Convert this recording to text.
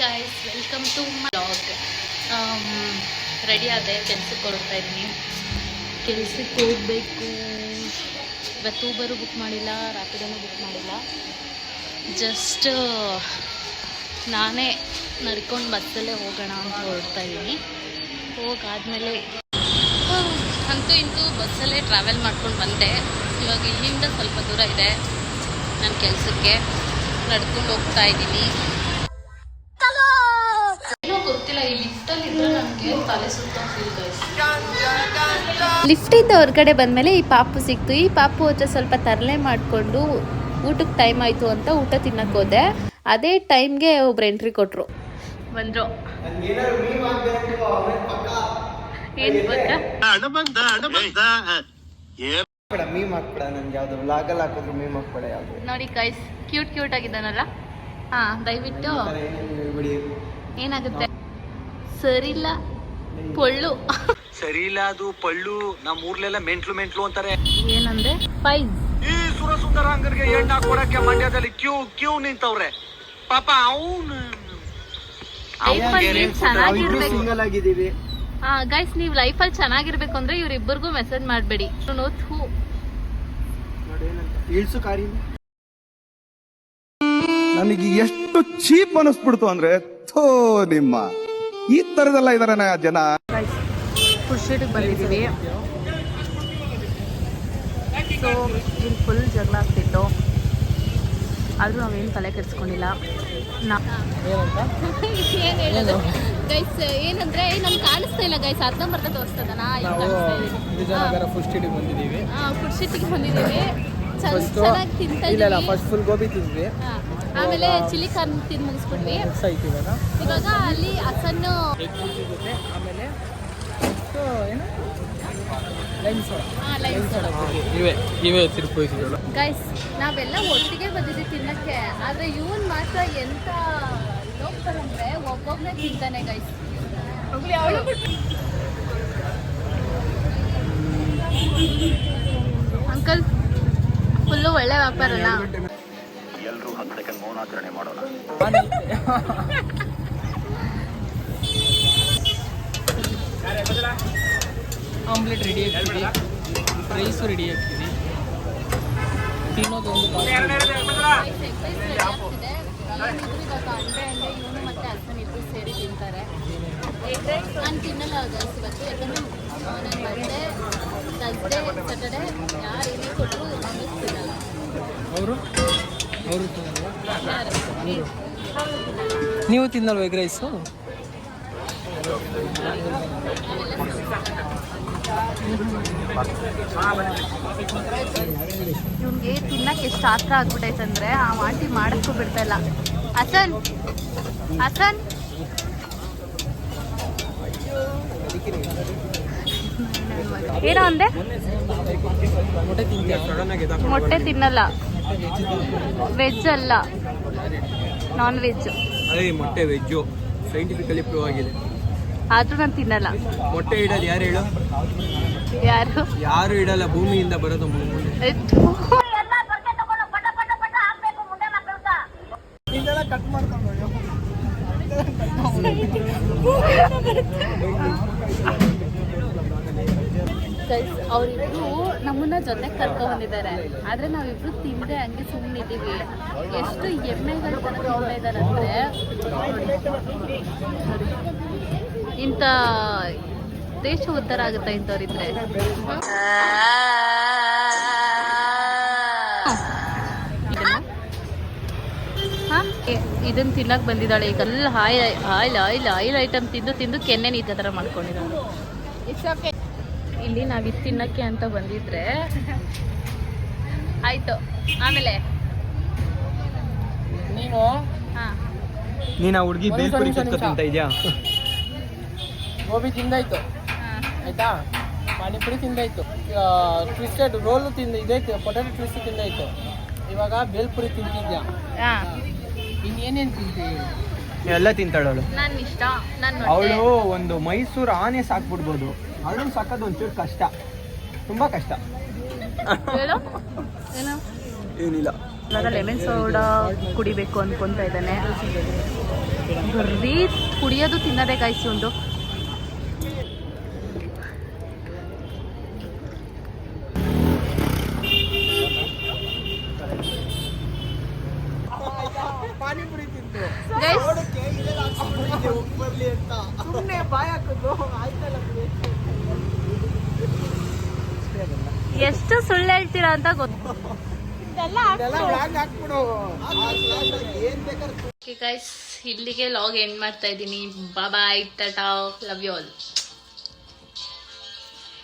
Guys, welcome to my blog. Ready ಆದೆ, ಕೆಲ್ಸಕ್ಕೆ ಹೊರಡ್ತಾ ಇದ್ದೀನಿ. ಕೆಲ್ಸಕ್ಕೆ ಹೋಗಬೇಕು. ಇವತ್ತು ಊಬರು ಬುಕ್ ಮಾಡಿಲ್ಲ, ರ್ಯಾಪಿಡೋನು ಬುಕ್ ಮಾಡಿಲ್ಲ. ಜಸ್ಟ್ ನಾನೇ ನಡ್ಕೊಂಡು ಬಸ್ಸಲ್ಲೇ ಹೋಗೋಣ ಅಂತ ಹೊರಡ್ತಾ ಇದ್ದೀನಿ. ಹೋಗಾದ್ಮೇಲೆ ಅಂತೂ ಇಂತೂ ಬಸ್ಸಲ್ಲೇ ಟ್ರಾವೆಲ್ ಮಾಡ್ಕೊಂಡು ಬಂದೆ. ಇವಾಗ ಇಲ್ಲಿಂದ ಸ್ವಲ್ಪ ದೂರ ಇದೆ ನನ್ನ ಕೆಲಸಕ್ಕೆ. ನಡ್ಕೊಂಡು ಹೋಗ್ತಾ ಇದ್ದೀನಿ. ಏನೋ ಗೊತ್ತಿಲ್ಲ, ಈ ಲಿಫ್ಟಲ್ಲಿ ಇದ್ರೆ ನನಗೆ ತಲೆ ಸುತ್ತ ಫೀಲ್ ಗೈಸ್. ಲಿಫ್ಟಿಂದ ಹೊರಗಡೆ ಬಂದಮೇಲೆ ಈ ಪಾಪು ಸಿಕ್ತು. ಈ ಪಾಪು ಹತ್ರ ಸ್ವಲ್ಪ ತರಲೆ ಮಾಡಿಕೊಂಡು ಊಟಕ್ಕೆ ಟೈಮ್ ಆಯಿತು ಅಂತ ಊಟ ತಿನ್ನಕ್ಕೆ ಹೋದೆ. ಅದೇ ಟೈಮ್ಗೆ ಒಬ್ರು ಎಂಟ್ರಿ ಕೊಟ್ಟರು, ಬಂದರು. ಏನು ನೋಡಿ ಗೈಸ್, ಕ್ಯೂಟ್ ಆಗಿದ್ದಾನಲ್ಲ. ದಯವಿಟ್ಟು ಏನಾಗುತ್ತೆ ಸರಿಲ್ಲ, ಪೊಳ್ಳು ಸರಿಯಿಲ್ಲ, ಅದು ಪಳ್ಳು. ನಮ್ಮ ಊರ್ಲೆಲ್ಲ ಮೆಂಟ್ಲು ಅಂತಾರೆ. ಏನಂದ್ರೆ ಫೈಸ್ ಈ ಸುರಸುಂದರ ಅಂಗರಿಗೆ ಎಣ್ಣೆ ಕೊಡಕ್ಕೆ ಮಂಡ್ಯದಲ್ಲಿ ಕ್ಯೂ ನಿಂತವ್ರೆ. ಪಾಪ ಅವನು ಚೆನ್ನಾಗಿರ್ಬೇಕು. ಗೈಸ್, ನೀವು ಲೈಫಲ್ಲಿ ಚೆನ್ನಾಗಿರ್ಬೇಕು ಅಂದ್ರೆ ಇವ್ರಿಬ್ಬರಿಗೂ ಮೆಸೇಜ್ ಮಾಡಬೇಡಿ. ನನಗೆ ಎಷ್ಟು ಚೀಪ್ ಅನಿಸ್ಬಿಡ್ತು ಅಂದ್ರೆ, ಥೋ ನಿಮ್ಮ ಈ ತರದೆಲ್ಲ ಇದಾರೆ ಜನ. ಖುರ್ಷಿಟಿಗೆ ಬಂದಿದ್ದೀವಿ. ಸೊ ಇಲ್ಲಿ ಫುಲ್ ಜಗಳ ಆಗ್ತಿತ್ತು, ಆದರೂ ನಾವೇನು ತಲೆ ಕೆಡಿಸ್ಕೊಂಡಿಲ್ಲ. ಏನು ಹೇಳೋದು ಗೈಸ್, ಏನಂದ್ರೆ ನಮ್ಗೆ ಕಾಣಿಸ್ತಾ ಇಲ್ಲ ಗೈಸ್. ಅರ್ಧಂಬರ್ಧ ತೋರಿಸ್ತದನಾ? ಖುರ್ಷಿಟಿಗೆ ಬಂದಿದ್ದೀವಿ. ಖುರ್ಷಿಟಿಗೆ ಬಂದಿದ್ದೀವಿ. ಚೆನ್ನಾಗಿ ತಿಂತಾ ಇದ್ದೀವಿ. ಫಸ್ಟ್ ಫುಲ್ ಗೋಬಿ ತಿಂದ್ವಿ, ಆಮೇಲೆ ಚಿಲ್ಲಿ ಕಾರ್ನ್ ತಿಂದು ಮುಗಿಸ್ಬಿಟ್ವಿ. ಇವಾಗ ಅಲ್ಲಿ ಹಸನ್ನು ಆಮೇಲೆ ಇವೇ ತಿರುಪತಿಗಳು. ಗೈಸ್, ನಾವೆಲ್ಲ ಒಟ್ಟಿಗೆ ಬಂದಿದ್ದೀವಿ ತಿನ್ನಕ್ಕೆ. ಆದ್ರೆ ಇವನ್ ಮಾತ್ರ ಎಂತ ಹೋಗ್ತಾರಂದ್ರೆ ಒಬ್ಬೊಬ್ಬನೇ ತಿಂತಾನೆ ಗೈಸ್. ಅಂಕಲ್ ಫುಲ್ಲು ಒಳ್ಳೆ ವ್ಯಾಪಾರ ಅಲ್ಲ. ಎಲ್ಲರೂ 10 ಸೆಕೆಂಡ್ ಮೌನಾಚರಣೆ ಮಾಡೋಣ. ಆಮ್ಲೆಟ್ ರೆಡಿ ಆಗ್ತಿದೆ, ರೈಸು ರೆಡಿ ಆಗ್ತಿದೆ. ತಿನ್ನೋದೊಂದು ಅಂಡೆ ಇವನು ಮತ್ತೆ ಹಸ್ಬೆಂಡ್ ಇಬ್ಬರು ಸೇರಿ ತಿಂತಾರೆ. ನಾನು ತಿನ್ನಲ್ಲ ಗೈಸ್ ಇವತ್ತು, ಯಾಕಂದ್ರೆ ನನ್ನ ಬರ್ಡೇ ಥರ್ಸ್ಡೇ ಸ್ಯಾಟರ್ಡೇ ಯಾರು ಏನೇ ಕೊಟ್ಟರು ತಿನ್ನಲ್ಲ. ಅವರು ನೀವು ತಿನ್ನಲ್ವ ಎಗ್ ರೈಸು? ಇವ್ನಿಗೆ ತಿನ್ನಕ್ಕೆ ಎಷ್ಟು ಆತ್ರ ಆಗ್ಬಿಟ್ಟೈತೆ ಅಂದರೆ ಆ ಆಂಟಿ ಮಾಡಕ್ಕೂ ಬಿಡ್ತಾ ಇಲ್ಲ. ಹಸನ್ ಏನೋ ಅಂದೆ? ಮೊಟ್ಟೆ ತಿನ್ನಲ್ಲ, ವೆಜ್ ಅಲ್ಲ, ನಾನ್ ವೆಜ್. ಅದೇ ಮೊಟ್ಟೆ ವೆಜ್ಜು, ಸೈಂಟಿಫಿಕಲಿ ಪ್ರೂವ್ ಆಗಿದೆ. ಆದ್ರೂ ನಾನು ತಿನ್ನಲ್ಲ. ಮೊಟ್ಟೆ ಇಡೋದು ಯಾರು ಹೇಳು? ಯಾರು ಇಡಲ್ಲ, ಭೂಮಿಯಿಂದ ಬರೋದು. ಕಟ್ ಮಾಡ್ಕೊಂಡು ಅವರಿಬ್ರು ನಮ್ಮನ್ನ ಜೊತೆಗೆ ಕರ್ಕೊಂಡು ಬಂದಿದ್ದಾರೆ. ಆದ್ರೆ ನಾವಿಬ್ರು ತಿಂದೆ ಹಂಗೆ ಸುಮ್ಮನಿದ್ದೀವಿ. ಎಷ್ಟು ಎಮ್ಮೆಗಳ ತರ ತಿಂತಾ ಇದ್ದಾರೆ ಅಂದ್ರೆ, ಇಂಥ ದೇಶ ಉದ್ಧಾರ ಆಗುತ್ತಾ ಇಂಥವ್ರಿದ್ರೆ. ಇದನ್ನ ತಿನ್ನಕ್ ಬಂದಿದ್ದಾಳೆ ಈಗ. ಆಯಿಲ್ ಐಟಮ್ ತಿಂದು ಕೆನ್ನೆ ನೀತ ಥರ ಮಾಡ್ಕೊಂಡಿದ್ದಾಳೆ. ಇಲ್ಲಿ ನಾವು ಇದು ತಿನ್ನಕ್ಕೆ ಅಂತ ಬಂದಿದ್ರೆ ಆಯ್ತು. ಆಮೇಲೆ ನೀನು ಆ ಹುಡುಗಿ ಬೇಲ್ಪುರಿ ತಿಂತ ಇದೆಯಾ? ಗೋಬಿ ತಿಂದಾಯ್ತು ಆಯ್ತಾ, ಪಾನಿಪುರಿ ತಿಂದಾಯ್ತು, ಟ್ವಿಸ್ಟೆಡ್ ರೋಲ್ ಇದೈತೆ, ಪೊಟ್ಯಾಟೊ ಟ್ವಿಸ್ಟ್ ತಿಂದಾಯ್ತು. ಇವಾಗ ಬೇಲ್ಪುರಿ ತಿಂತಿದ್ಯಾ? ಇನ್ನೇನೇನು ತಿಂತೀವಿ? ಎಲ್ಲ ತಿಂತಾಳವಳು. ನನ್ನ ಇಷ್ಟ. ಅವಳು ಒಂದು ಮೈಸೂರು ಆನೆ ಸಾಕ್ಬಿಡ್ಬೋದು, ಅವಳನ್ನು ಸಾಕೋದು ಒಂಚೂರು ಕಷ್ಟ, ತುಂಬಾ ಕಷ್ಟ. ಏನಿಲ್ಲ. ಲೆಮನ್ ಸೋಡಾ ಕುಡಿಬೇಕು ಅನ್ಕೊಂತ ಇದ್ದಾನೆ. ಬರೀ ಕುಡಿಯೋದು ತಿನ್ನೋದೇ ಕಾಯಿಸಿ ಉಂಟು. ಪಾನಿಪುರಿ ತಿಂತು Guys, ಸುಮ್ಮನೆ ಬಾಯ್ ಹಾಕಿದ್ರು ಆಯ್ತಲ್ಲ ಬಿಡಿ. ಎಷ್ಟು ಸುಳ್ಳು ಹೇಳ್ತೀರಾ ಅಂತ ಗೊತ್ತು. ಇದೆಲ್ಲ ವ್ಲಾಗ್ ಹಾಕ್ಬಿಡು. ಏನ್ ಬೇಕಾದ್ರೆ ಓಕೆ ಗೈಸ್, ಇಲ್ಲಿಗೆ ಲಾಗ್ ಎಂಡ್ ಮಾಡ್ತಾ ಇದ್ದೀನಿ. ಬಾಯ್, ಟಾಟಾ, ಲವ್ ಯು ಆಲ್.